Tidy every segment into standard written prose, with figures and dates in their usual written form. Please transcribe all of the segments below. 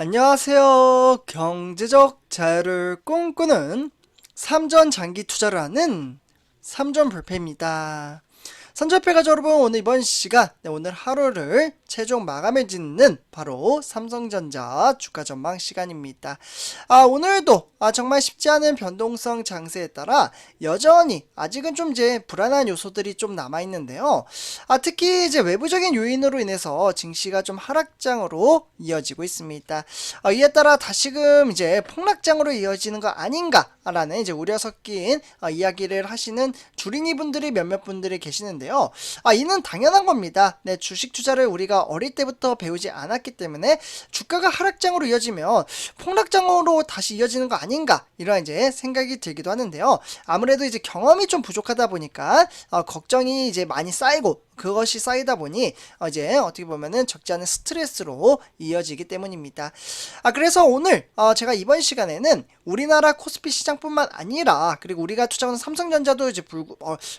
안녕하세요. 경제적 자유를 꿈꾸는 삼전 장기 투자를 하는 삼전 불패입니다. 삼전패가족 여러분, 오늘 이번 시간 오늘 하루를 최종 마감해 짓는 바로 삼성전자 주가 전망 시간입니다. 오늘도 정말 쉽지 않은 변동성 장세에 따라 여전히 아직은 좀 이제 불안한 요소들이 좀 남아 있는데요. 특히 이제 외부적인 요인으로 인해서 증시가 좀 하락장으로 이어지고 있습니다. 이에 따라 다시금 이제 폭락장으로 이어지는 거 아닌가라는 이제 우려 섞인 이야기를 하시는 주린이 분들이 몇몇 분들이 계시는데요. 이는 당연한 겁니다. 네, 주식 투자를 우리가 어릴 때부터 배우지 않았기 때문에 주가가 하락장으로 이어지면 폭락장으로 다시 이어지는 거 아닌가, 이런 이제 생각이 들기도 하는데요. 아무래도 이제 경험이 좀 부족하다 보니까 걱정이 이제 많이 쌓이고, 그것이 쌓이다 보니 이제 어떻게 보면은 적지 않은 스트레스로 이어지기 때문입니다. 그래서 오늘 제가 이번 시간에는 우리나라 코스피 시장뿐만 아니라, 그리고 우리가 투자하는 삼성전자도 이제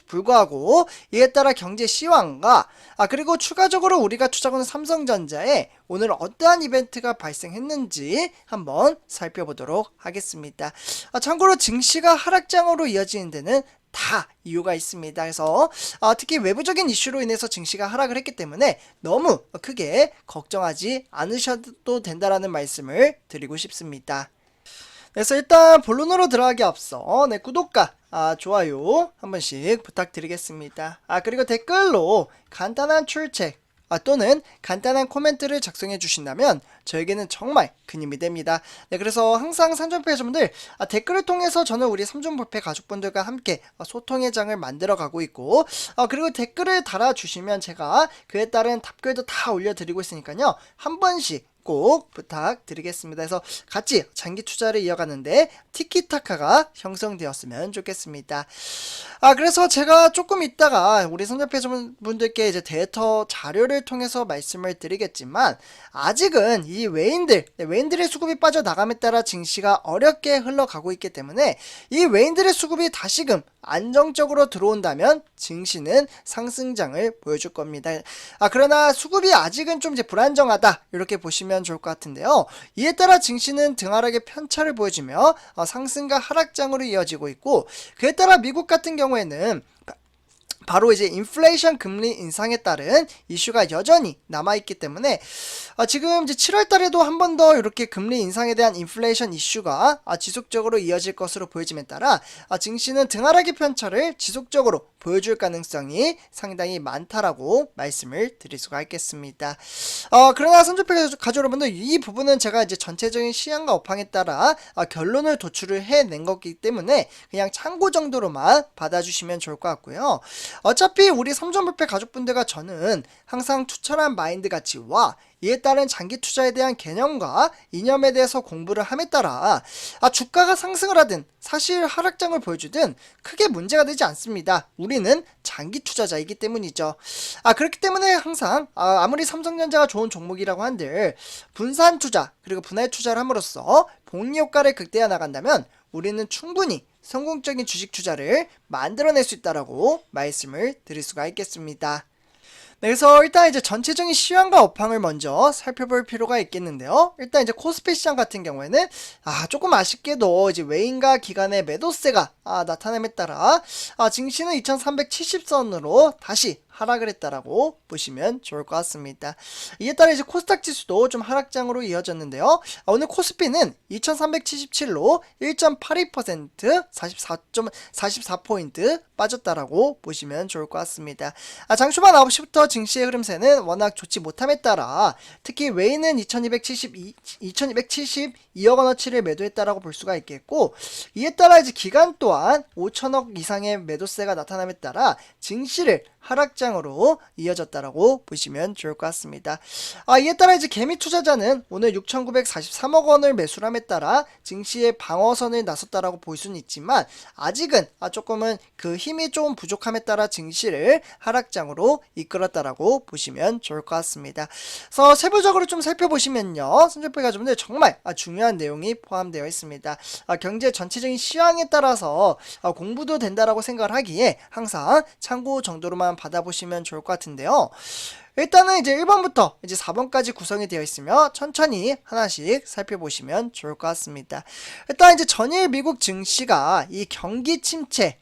불구하고 이에 따라 경제 시황과 그리고 추가적으로 우리가 투자하는 삼성전자에 오늘 어떠한 이벤트가 발생했는지 한번 살펴보도록 하겠습니다. 참고로 증시가 하락장으로 이어지는 데는 다 이유가 있습니다. 그래서 특히 외부적인 이슈로 인해서 증시가 하락을 했기 때문에 너무 크게 걱정하지 않으셔도 된다라는 말씀을 드리고 싶습니다. 그래서 일단 본론으로 들어가기 앞서 구독과 좋아요 한 번씩 부탁드리겠습니다. 그리고 댓글로 간단한 출첵 또는 간단한 코멘트를 작성해 주신다면 저에게는 정말 큰 힘이 됩니다. 네, 그래서 항상 삼전패 여러분들 댓글을 통해서 저는 우리 삼전불패 가족분들과 함께 소통의 장을 만들어 가고 있고, 그리고 댓글을 달아주시면 제가 그에 따른 답글도 다 올려드리고 있으니까요, 한 번씩 꼭 부탁드리겠습니다. 그래서 같이 장기 투자를 이어가는데 티키타카가 형성되었으면 좋겠습니다. 그래서 제가 조금 있다가 우리 선접회 분들께 이제 데이터 자료를 통해서 말씀을 드리겠지만, 아직은 이 외인들의 수급이 빠져나감에 따라 증시가 어렵게 흘러가고 있기 때문에 이 외인들의 수급이 다시금 안정적으로 들어온다면 증시는 상승장을 보여줄 겁니다. 그러나 수급이 아직은 좀 이제 불안정하다, 이렇게 보시면 좋을 것 같은데요. 이에 따라 증시는 등하락의 편차를 보여주며 상승과 하락장으로 이어지고 있고, 그에 따라 미국 같은 경우에는 바로 이제 인플레이션 금리 인상에 따른 이슈가 여전히 남아있기 때문에 지금 이제 7월 달에도 한 번 더 이렇게 금리 인상에 대한 인플레이션 이슈가 지속적으로 이어질 것으로 보여짐에 따라 증시는 등하락의 편차를 지속적으로 보여줄 가능성이 상당히 많다라고 말씀을 드릴 수가 있겠습니다. 그러나 선접회 가족 여러분들, 이 부분은 제가 이제 전체적인 시향과 업황에 따라 결론을 도출을 해낸 거기 때문에 그냥 참고 정도로만 받아주시면 좋을 것 같고요. 어차피 우리 삼전불패 가족분들과 저는 항상 투철한 마인드 가치와 이에 따른 장기 투자에 대한 개념과 이념에 대해서 공부를 함에 따라 주가가 상승을 하든 사실 하락장을 보여주든 크게 문제가 되지 않습니다. 우리는 장기 투자자이기 때문이죠. 그렇기 때문에 항상 아무리 삼성전자가 좋은 종목이라고 한들 분산 투자 그리고 분할 투자를 함으로써 복리 효과를 극대화 나간다면 우리는 충분히 성공적인 주식 투자를 만들어낼 수 있다라고 말씀을 드릴 수가 있겠습니다. 네, 그래서 일단 이제 전체적인 시황과 업황을 먼저 살펴볼 필요가 있겠는데요. 일단 이제 코스피 시장 같은 경우에는 조금 아쉽게도 이제 외인과 기관의 매도세가 나타남에 따라 증시는 2370선으로 다시 하락을 했다라고 보시면 좋을 것 같습니다. 이에 따라 이제 코스닥 지수도 좀 하락장으로 이어졌는데요. 오늘 코스피는 2377로 1.82% 44포인트 빠졌다라고 보시면 좋을 것 같습니다. 장 초반 9시부터 증시의 흐름세는 워낙 좋지 못함에 따라 특히 외인은 2272억 원어치를 매도했다라고 볼 수가 있겠고, 이에 따라 이제 기관 또한 5천억 이상의 매도세가 나타남에 따라 증시를 하락장 하락장으로 이어졌다라고 보시면 좋을 것 같습니다. 이에 따라 이제 개미 투자자는 오늘 6,943억 원을 매수함에 따라 증시의 방어선을 나섰다라고 볼 수는 있지만 아직은 조금은 그 힘이 좀 부족함에 따라 증시를 하락장으로 이끌었다라고 보시면 좋을 것 같습니다. 그래서 세부적으로 좀 살펴보시면요, 선전포 가족분들 정말 중요한 내용이 포함되어 있습니다. 경제 전체적인 시황에 따라서 공부도 된다라고 생각을 하기에 항상 참고 정도로만 받아보시면 좋을 것 같은데요. 일단은 이제 1번부터 이제 4번까지 구성이 되어 있으며 천천히 하나씩 살펴보시면 좋을 것 같습니다. 일단 이제 전일 미국 증시가 이 경기 침체,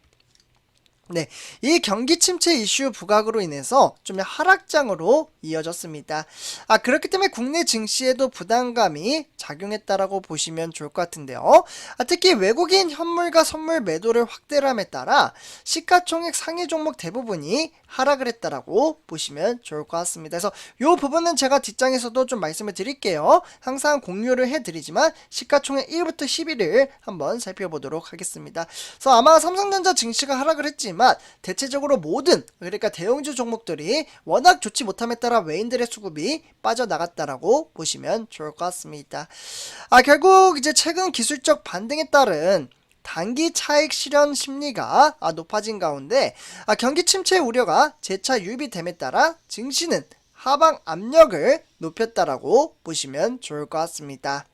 이 경기 침체 이슈 부각으로 인해서 좀 하락장으로 이어졌습니다. 그렇기 때문에 국내 증시에도 부담감이 작용했다라고 보시면 좋을 것 같은데요. 특히 외국인 현물과 선물 매도를 확대함에 따라 시가총액 상위 종목 대부분이 하락을 했다라고 보시면 좋을 것 같습니다. 그래서 이 부분은 제가 뒷장에서도 좀 말씀을 드릴게요. 항상 공유를 해드리지만 시가총액 1부터 10위를 한번 살펴보도록 하겠습니다. 그래서 아마 삼성전자 증시가 하락을 했지만 대체적으로 모든, 그러니까 대형주 종목들이 워낙 좋지 못함에 따라 외인들의 수급이 빠져나갔다라고 보시면 좋을 것 같습니다. 결국 이제 최근 기술적 반등에 따른 단기 차익 실현 심리가 높아진 가운데 경기 침체 우려가 재차 유입이 됨에 따라 증시는 하방 압력을 높였다라고 보시면 좋을 것 같습니다.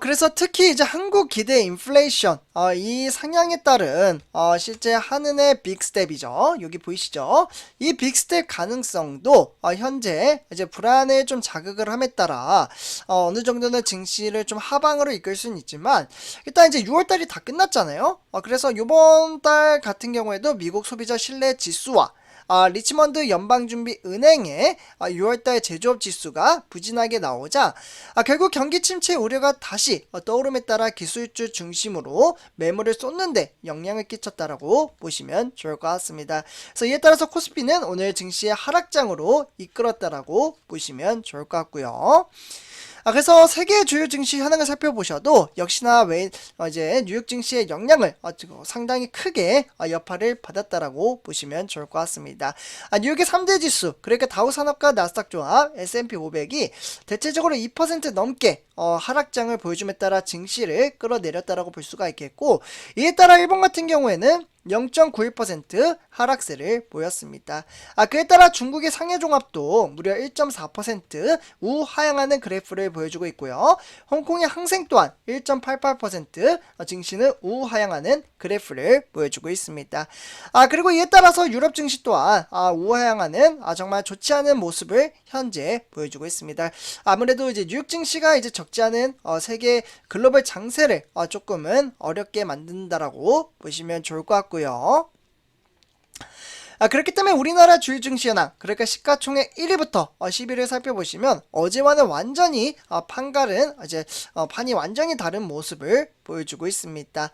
그래서 특히 이제 한국 기대 인플레이션, 이 상향에 따른, 실제 한은의 빅스텝이죠. 여기 보이시죠? 이 빅스텝 가능성도, 현재 이제 불안에 좀 자극을 함에 따라, 어느 정도는 증시를 좀 하방으로 이끌 수는 있지만, 일단 이제 6월달이 다 끝났잖아요? 그래서 이번 달 같은 경우에도 미국 소비자 신뢰 지수와 리치먼드 연방준비은행의 6월달 제조업 지수가 부진하게 나오자 결국 경기 침체 우려가 다시 떠오름에 따라 기술주 중심으로 매물을 쏟는데 영향을 끼쳤다라고 보시면 좋을 것 같습니다. 그래서 이에 따라서 코스피는 오늘 증시의 하락장으로 이끌었다라고 보시면 좋을 것 같고요. 그래서 세계 주요 증시 현황을 살펴보셔도 역시나 이제 뉴욕 증시의 영향을 상당히 크게 여파를 받았다라고 보시면 좋을 것 같습니다. 뉴욕의 3대 지수, 그러니까 다우산업과 나스닥 조합, S&P 500이 대체적으로 2% 넘게 하락장을 보여줌에 따라 증시를 끌어내렸다라고 볼 수가 있겠고, 이에 따라 일본 같은 경우에는 0.91% 하락세를 보였습니다. 그에 따라 중국의 상해종합도 무려 1.4% 우하향하는 그래프를 보여주고 있고요. 홍콩의 항생 또한 1.88% 증시는 우하향하는 그래프를 보여주고 있습니다. 그리고 이에 따라서 유럽 증시 또한 우하향하는 정말 좋지 않은 모습을 현재 보여주고 있습니다. 아무래도 이제 뉴욕 증시가 이제 적지 않은 세계 글로벌 장세를 조금은 어렵게 만든다라고 보시면 좋을 것 같고요. 그렇기 때문에 우리나라 주요 증시 현황, 그러니까 시가총액 1위부터 10위를 살펴보시면 어제와는 완전히 판갈은 이제 판이 완전히 다른 모습을 보여주고 있습니다.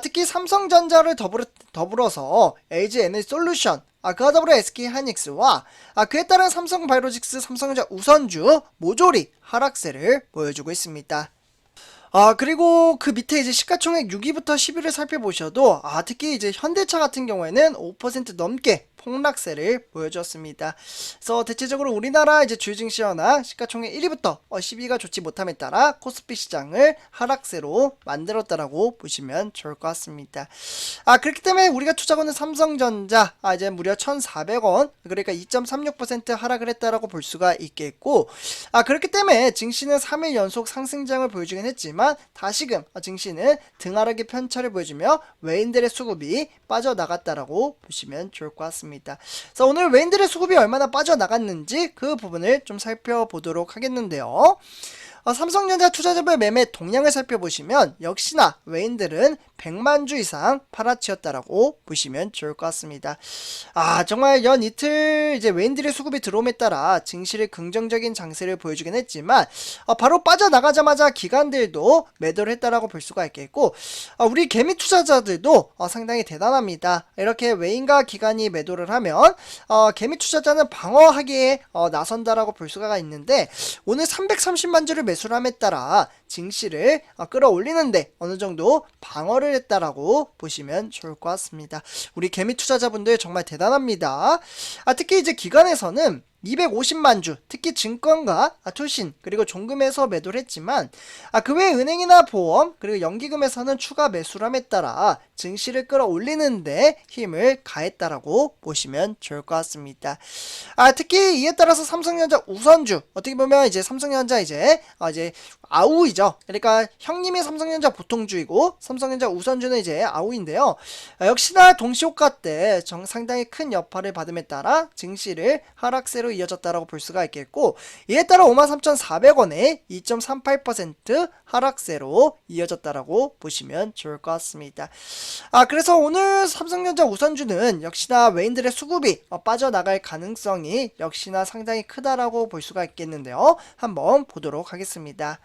특히 삼성전자를 더불어서 LG에너지솔루션, 그와 더불어 SK하이닉스와 그에 따른 삼성바이오로직스, 삼성전자 우선주 모조리 하락세를 보여주고 있습니다. 그리고 그 밑에 이제 시가총액 6위부터 10위를 살펴보셔도 특히 이제 현대차 같은 경우에는 5% 넘게 폭락세를 보여줬습니다. 그래서 대체적으로 우리나라 이제 주요 증시 현황 시가총액 1위부터 10위가 좋지 못함에 따라 코스피 시장을 하락세로 만들었다라고 보시면 좋을 것 같습니다. 그렇기 때문에 우리가 투자하는 삼성전자 이제 무려 1,400원, 그러니까 2.36% 하락을 했다라고 볼 수가 있겠고, 그렇기 때문에 증시는 3일 연속 상승장을 보여주긴 했지만 다시금 증시는 등하락의 편차를 보여주며 외인들의 수급이 빠져나갔다라고 보시면 좋을 것 같습니다. 그래서 오늘 외인들의 수급이 얼마나 빠져나갔는지 그 부분을 좀 살펴보도록 하겠는데요. 삼성전자 투자자별 매매 동향을 살펴보시면 역시나 외인들은 100만 주 이상 팔아치웠다라고 보시면 좋을 것 같습니다. 정말 연 이틀 이제 외인들의 수급이 들어옴에 따라 증시를 긍정적인 장세를 보여주긴 했지만 바로 빠져나가자마자 기관들도 매도를 했다라고 볼 수가 있겠고, 우리 개미 투자자들도 상당히 대단합니다. 이렇게 외인과 기관이 매도를 하면 개미 투자자는 방어하기에 나선다라고 볼 수가 있는데, 오늘 330만 주를 매수함에 따라 증시를 끌어올리는데 어느 정도 방어를 했다라고 보시면 좋을 것 같습니다. 우리 개미 투자자분들 정말 대단합니다. 특히 이제 기관에서는 250만 주, 특히 증권과 투신 그리고 종금에서 매도를 했지만 그 외 은행이나 보험 그리고 연기금에서는 추가 매수람에 따라 증시를 끌어올리는데 힘을 가했다라고 보시면 좋을 것 같습니다. 특히 이에 따라서 삼성전자 우선주 어떻게 보면 이제 삼성전자 이제 아우이죠. 그러니까 형님이 삼성전자 보통주이고 삼성전자 우선주는 이제 아우인데요. 역시나 동시효과 때 상당히 큰 여파를 받음에 따라 증시를 하락세로 이어졌다라고 볼 수가 있겠고 이에 따라 53,400원에 2.38% 하락세로 이어졌다라고 보시면 좋을 것 같습니다. 그래서 오늘 삼성전자 우선주는 역시나 외인들의 수급이 빠져나갈 가능성이 역시나 상당히 크다라고 볼 수가 있겠는데요. 한번 보도록 하겠습니다.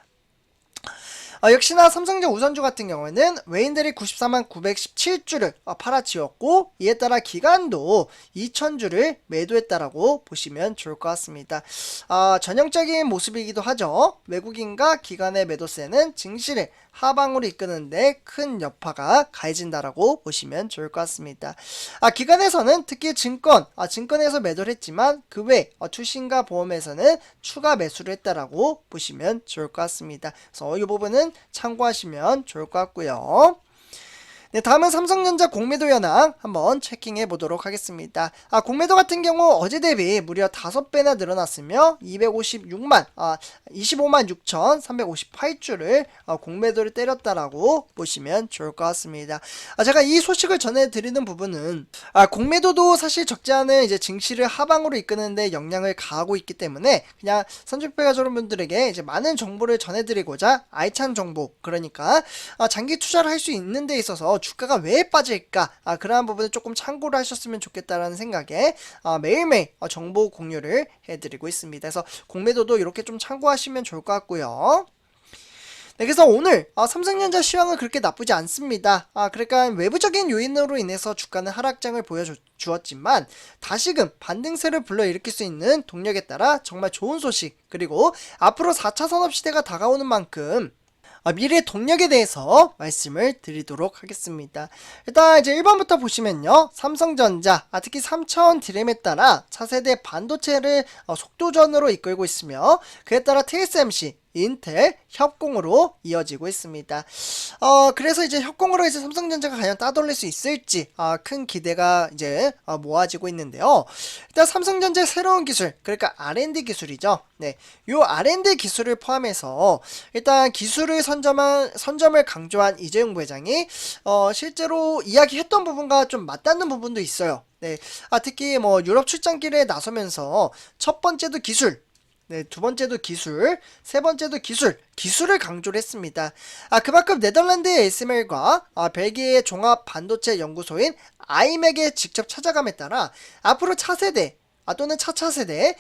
역시나 삼성전자 우선주 같은 경우에는 외인들이 94만 917주를 팔아치웠고 이에 따라 기관도 2000주를 매도했다라고 보시면 좋을 것 같습니다. 전형적인 모습이기도 하죠. 외국인과 기관의 매도세는 증시를 하방으로 이끄는데 큰 여파가 가해진다라고 보시면 좋을 것 같습니다. 기관에서는 특히 증권에서 매도를 했지만 그 외 투신과 보험에서는 추가 매수를 했다라고 보시면 좋을 것 같습니다. 그래서 이 부분은 참고하시면 좋을 것 같고요. 네, 다음은 삼성전자 공매도 현황 한번 체킹해 보도록 하겠습니다. 공매도 같은 경우 어제 대비 무려 5배나 늘어났으며 25만 6,358주를 공매도를 때렸다라고 보시면 좋을 것 같습니다. 제가 이 소식을 전해드리는 부분은 공매도도 사실 적지 않은 이제 증시를 하방으로 이끄는데 영향을 가하고 있기 때문에 그냥 선주패가 여러분들에게 이제 많은 정보를 전해드리고자 알찬 정보 그러니까 장기 투자를 할 수 있는 데 있어서 주가가 왜 빠질까 그러한 부분을 조금 참고를 하셨으면 좋겠다라는 생각에 매일매일 정보 공유를 해드리고 있습니다. 그래서 공매도도 이렇게 좀 참고하시면 좋을 것 같고요. 네, 그래서 오늘 삼성전자 시황은 그렇게 나쁘지 않습니다. 그러니까 외부적인 요인으로 인해서 주가는 하락장을 보여주었지만 다시금 반등세를 불러일으킬 수 있는 동력에 따라 정말 좋은 소식 그리고 앞으로 4차 산업시대가 다가오는 만큼 미래 동력에 대해서 말씀을 드리도록 하겠습니다. 일단 이제 1번부터 보시면요. 삼성전자, 특히 3000 디램에 따라 차세대 반도체를 속도전으로 이끌고 있으며 그에 따라 TSMC, 인텔 협공으로 이어지고 있습니다. 그래서 이제 협공으로 이제 삼성전자가 과연 따돌릴 수 있을지 큰 기대가 이제 모아지고 있는데요. 일단 삼성전자의 새로운 기술, 그러니까 R&D 기술이죠. 네, 요 R&D 기술을 포함해서 일단 기술을 선점을 강조한 이재용 부회장이 실제로 이야기했던 부분과 좀 맞닿는 부분도 있어요. 네, 특히 뭐 유럽 출장길에 나서면서 첫 번째도 기술. 네, 두 번째도 기술, 세 번째도 기술을 강조를 했습니다. 그만큼 네덜란드의 ASML과 벨기에의 종합 반도체 연구소인 아이맥에 직접 찾아감에 따라 앞으로 차세대 또는 차차세대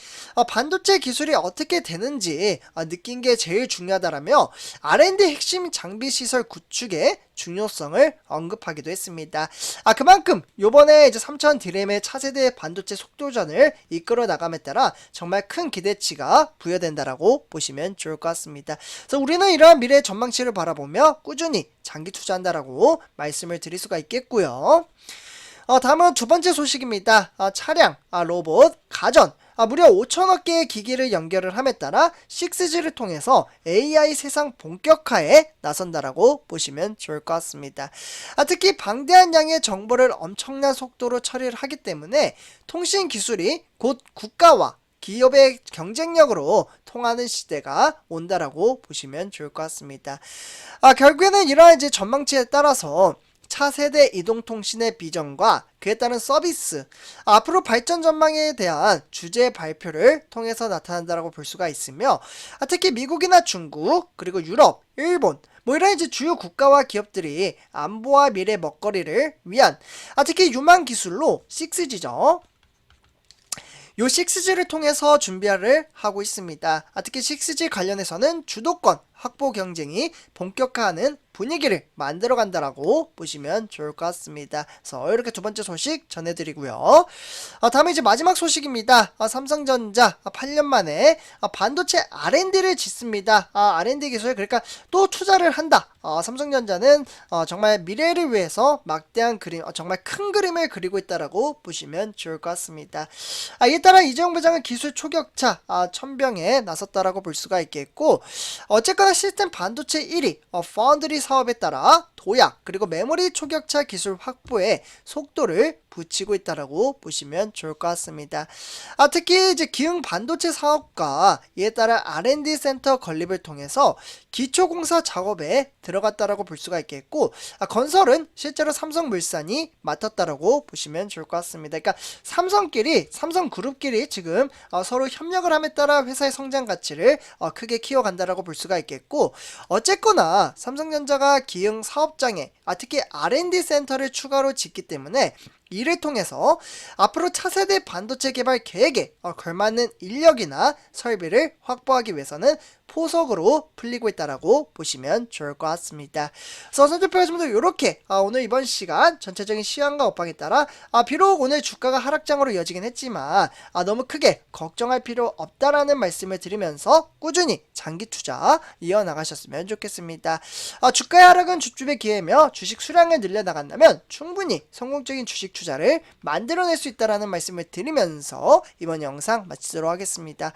반도체 기술이 어떻게 되는지 느낀 게 제일 중요하다라며 R&D 핵심 장비 시설 구축의 중요성을 언급하기도 했습니다. 그만큼 요번에 이제 3000 디램의 차세대 반도체 속도전을 이끌어 나감에 따라 정말 큰 기대치가 부여된다라고 보시면 좋을 것 같습니다. 그래서 우리는 이러한 미래의 전망치를 바라보며 꾸준히 장기 투자한다라고 말씀을 드릴 수가 있겠고요. 다음은 두 번째 소식입니다. 차량, 로봇, 가전 무려 5천억 개의 기기를 연결을 함에 따라 6G를 통해서 AI 세상 본격화에 나선다라고 보시면 좋을 것 같습니다. 특히 방대한 양의 정보를 엄청난 속도로 처리를 하기 때문에 통신 기술이 곧 국가와 기업의 경쟁력으로 통하는 시대가 온다라고 보시면 좋을 것 같습니다. 결국에는 이러한 이제 전망치에 따라서 차세대 이동통신의 비전과 그에 따른 서비스, 앞으로 발전 전망에 대한 주제 발표를 통해서 나타난다라고 볼 수가 있으며 특히 미국이나 중국, 그리고 유럽, 일본 이런 이제 주요 국가와 기업들이 안보와 미래 먹거리를 위한 특히 유망 기술로 6G죠. 요 6G를 통해서 준비를 하고 있습니다. 특히 6G 관련해서는 주도권 확보 경쟁이 본격화하는 분위기를 만들어 간다라고 보시면 좋을 것 같습니다. 그래서 이렇게 두 번째 소식 전해드리고요. 다음에 이제 마지막 소식입니다. 삼성전자 8년 만에 반도체 R&D를 짓습니다. R&D 기술, 그러니까 또 투자를 한다. 삼성전자는 정말 미래를 위해서 막대한 그림, 정말 큰 그림을 그리고 있다라고 보시면 좋을 것 같습니다. 이에 따라 이재용 부장은 기술 초격차 천병에 나섰다라고 볼 수가 있겠고, 어쨌거나 시스템 반도체 1위 파운드리 사업에 따라 도약 그리고 메모리 초격차 기술 확보에 속도를 붙이고 있다라고 보시면 좋을 것 같습니다. 특히 이제 기흥 반도체 사업과 이에 따라 R&D 센터 건립을 통해서 기초공사 작업에 들어갔다라고 볼 수가 있겠고, 건설은 실제로 삼성물산이 맡았다라고 보시면 좋을 것 같습니다. 그러니까 삼성그룹끼리 지금 서로 협력을 함에 따라 회사의 성장 가치를 크게 키워간다라고 볼 수가 있겠고, 어쨌거나 삼성전자가 기흥 사업장에 특히 R&D 센터를 추가로 짓기 때문에 이를 통해서 앞으로 차세대 반도체 개발 계획에 걸맞는 인력이나 설비를 확보하기 위해서는 포석으로 풀리고 있다라고 보시면 좋을 것 같습니다. 그래서 선조표 여러분들 이렇게 오늘 이번 시간 전체적인 시황과 업황에 따라 비록 오늘 주가가 하락장으로 이어지긴 했지만 너무 크게 걱정할 필요 없다라는 말씀을 드리면서 꾸준히 장기 투자 이어나가셨으면 좋겠습니다. 주가의 하락은 주춤의 기회며 주식 수량을 늘려나간다면 충분히 성공적인 주식 투자를 만들어낼 수 있다라는 말씀을 드리면서 이번 영상 마치도록 하겠습니다.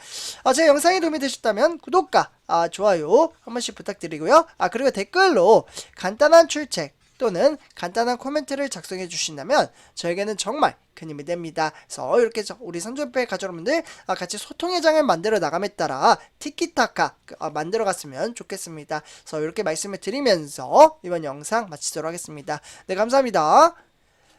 제 영상이 도움이 되셨다면 구독과 좋아요 한 번씩 부탁드리고요. 그리고 댓글로 간단한 출첵 또는 간단한 코멘트를 작성해 주신다면 저에게는 정말 큰 힘이 됩니다. 그래서 이렇게 우리 선조배 가족여러분들 같이 소통의 장을 만들어 나감에 따라 티키타카 만들어 갔으면 좋겠습니다. 그래서 이렇게 말씀을 드리면서 이번 영상 마치도록 하겠습니다. 네, 감사합니다.